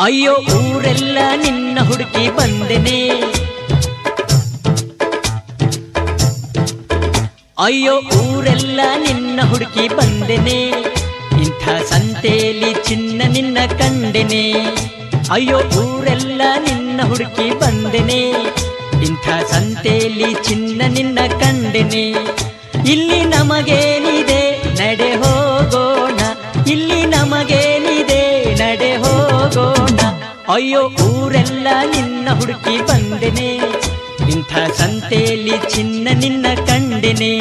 ಅಯ್ಯೋ ಊರೆಲ್ಲ ನಿನ್ನ ಹುಡುಕಿ ಬಂದೆನೆ, ಅಯ್ಯೋ ಊರೆಲ್ಲ ನಿನ್ನ ಹುಡುಕಿ ಬಂದೆನೆ, ಇಂಥ ಸಂತೆಯಲ್ಲಿ ಚಿನ್ನ ನಿನ್ನ ಕಂಡೆನೆ. ಅಯ್ಯೋ ಊರೆಲ್ಲ ನಿನ್ನ ಹುಡುಕಿ ಬಂದೆನೆ, ಇಂಥ ಸಂತೆಯಲ್ಲಿ ಚಿನ್ನ ನಿನ್ನ ಕಂಡೆನೆ. ಇಲ್ಲಿ ನಮಗೇನಿದೆ ನಡೆ ಹೋಗೋಣ, ಇಲ್ಲಿ ನಮಗೇನಿದೆ ನಡೆ ಹೋಗೋಣ. ಅಯ್ಯೋ ಊರೆಲ್ಲ ನಿನ್ನ ಹುಡುಕಿ ಬಂದೆನೆ, ಇಂಥ ಸಂತೆಯಲ್ಲಿ ಚಿನ್ನ ನಿನ್ನ ಕಂಡೆನೆ.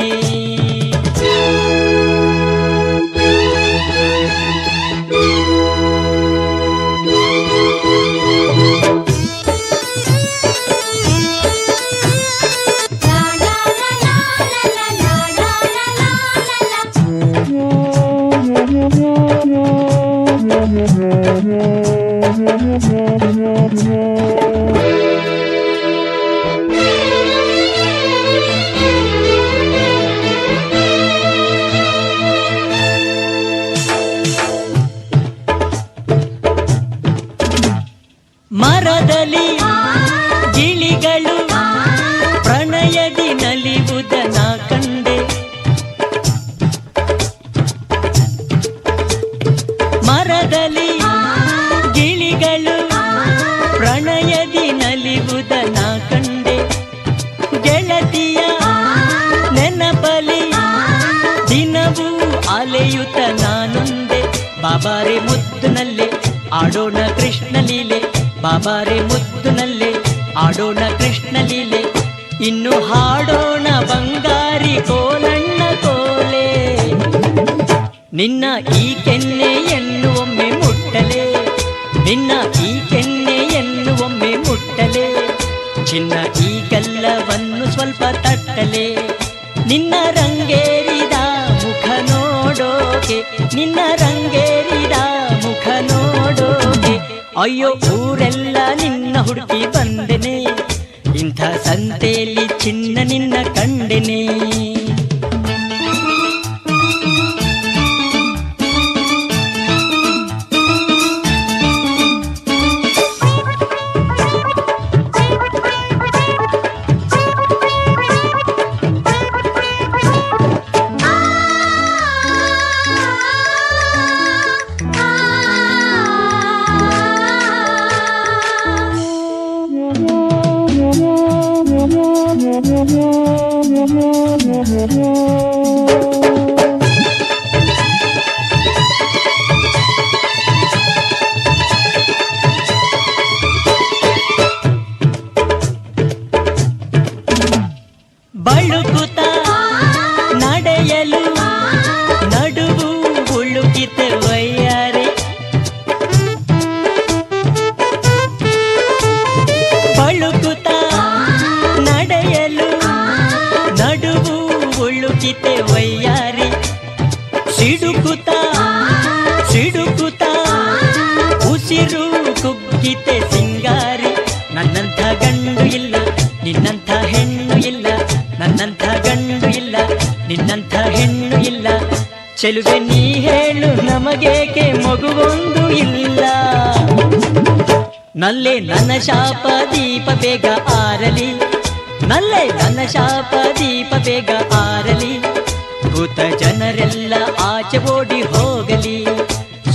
ಮರದಲ್ಲಿ ಗಿಳಿಗಳು ಪ್ರಣಯದಿ ನಲಿವುದನ ಕಂಡೆ, ಮರದಲ್ಲಿ ಗಿಳಿಗಳು ಪ್ರಣಯದಿ ನಲಿವುದನ ಕಂಡೆ. ಗೆಳತಿಯ ನೆನಪಲಿ ದಿನವೂ ಅಲೆಯುತ್ತ ನಾನೊಂದೆ. ಬಾಬಾರೆ ಮುದ್ದುನಲ್ಲೇ ಆಡೋಣ ಕೃಷ್ಣ ಲೀಲೆ, ಬಾಬಾರೆ ಮುದ್ದುನಲ್ಲೇ ಆಡೋಣ ಕೃಷ್ಣ ಲೀಲೆ. ಇನ್ನು ಹಾಡೋಣ ಬಂಗಾರಿ ಕೋಲಣ್ಣ ಕೋಲೆ, ನಿನ್ನ ಈ ಕೆನ್ನೆಯನ್ನು ಒಮ್ಮೆ ಮುಟ್ಟಲೆ, ನಿನ್ನ ಈ ಕೆನ್ನೆಯನ್ನು ಒಮ್ಮೆ ಮುಟ್ಟಲೆ. ಚಿನ್ನ ಈ ಗಲ್ಲವನ್ನು ಸ್ವಲ್ಪ ತಟ್ಟಲೆ, ನಿನ್ನ ರಂಗೇರಿದ ಮುಖ ನೋಡೋಕೆ, ನಿನ್ನ ರಂಗೇರಿದ ಮುಖ ನೋಡೋಕೆ. ಅಯ್ಯೋ ಊರೆಲ್ಲ ನಿನ್ನ ಹುಡುಕಿ ಬಂದೆನೆ, ಇಂಥ ಸಂತೆಯಲ್ಲಿ ಚಿನ್ನ ನಿನ್ನ ಕಂಡೆನೆ. ಬಳುಕುತ ನಡೆಯಲು ನಡುವು ಉಳುಕಿತೆ ವಯ್ಯಾರೆ, ಬಳುಕುತ ನಡೆಯಲು ನಡುವು ಉಳುಕಿತೆ ವಯ್ಯಾರಿ. ಸಿಡುಕುತ ಸಿಡುಕುತ ಉಸಿರು ಕುಗ್ಗಿತೆ ಸಿಂಗಾರಿ. ನನ್ನಂಥ ಗಂಡು ಇಲ್ಲ ನಿನ್ನಂಥ ಹೆಣ್ಣು ಇಲ್ಲ, ನನ್ನಂಥ ಗಂಡು ಇಲ್ಲ ನಿನ್ನಂಥ ಹೆಣ್ಣು ಇಲ್ಲ. ಚೆಲುವೆ ನೀ ಹೇಳು ನಮಗೇಕೆ ಮಗುವೊಂದು ಇಲ್ಲ. ನಲ್ಲೆ ನನ್ನ ಶಾಪ ದೀಪ ಬೇಗ ಆರಲಿ, ನಲ್ಲೆ ನನ್ನ ಶಾಪ ದೀಪ ಬೇಗ ಆರಲಿ. ಭೂತ ಜನರೆಲ್ಲ ಆಚೆ ಓಡಿ ಹೋಗಲಿ,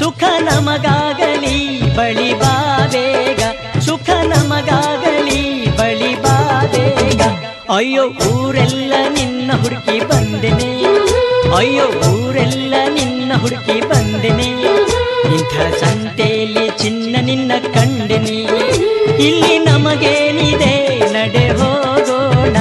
ಸುಖ ನಮಗಾಗಲಿ ಬಳಿ ಬಾ ಬೇಗ, ಸುಖ ನಮಗಾಗಲಿ ಬಳಿ ಬಾ ಬೇಗ. ಅಯ್ಯೋ ಊರೆಲ್ಲ ನಿನ್ನ ಹುಡುಕಿ ಬಂದೆನೆ, ಅಯ್ಯೋ ಊರೆಲ್ಲ ನಿನ್ನ ಹುಡುಕಿ ಬಂದೆನೆ, ಇಂಥ ಸಂತೆಯಲ್ಲಿ ಚಿನ್ನ ನಿನ್ನ ಕಂಡೆನೆ. ಇಲ್ಲಿ ನಮಗೇನಿದೆ ನಡೆ ಹೋಗೋಣ.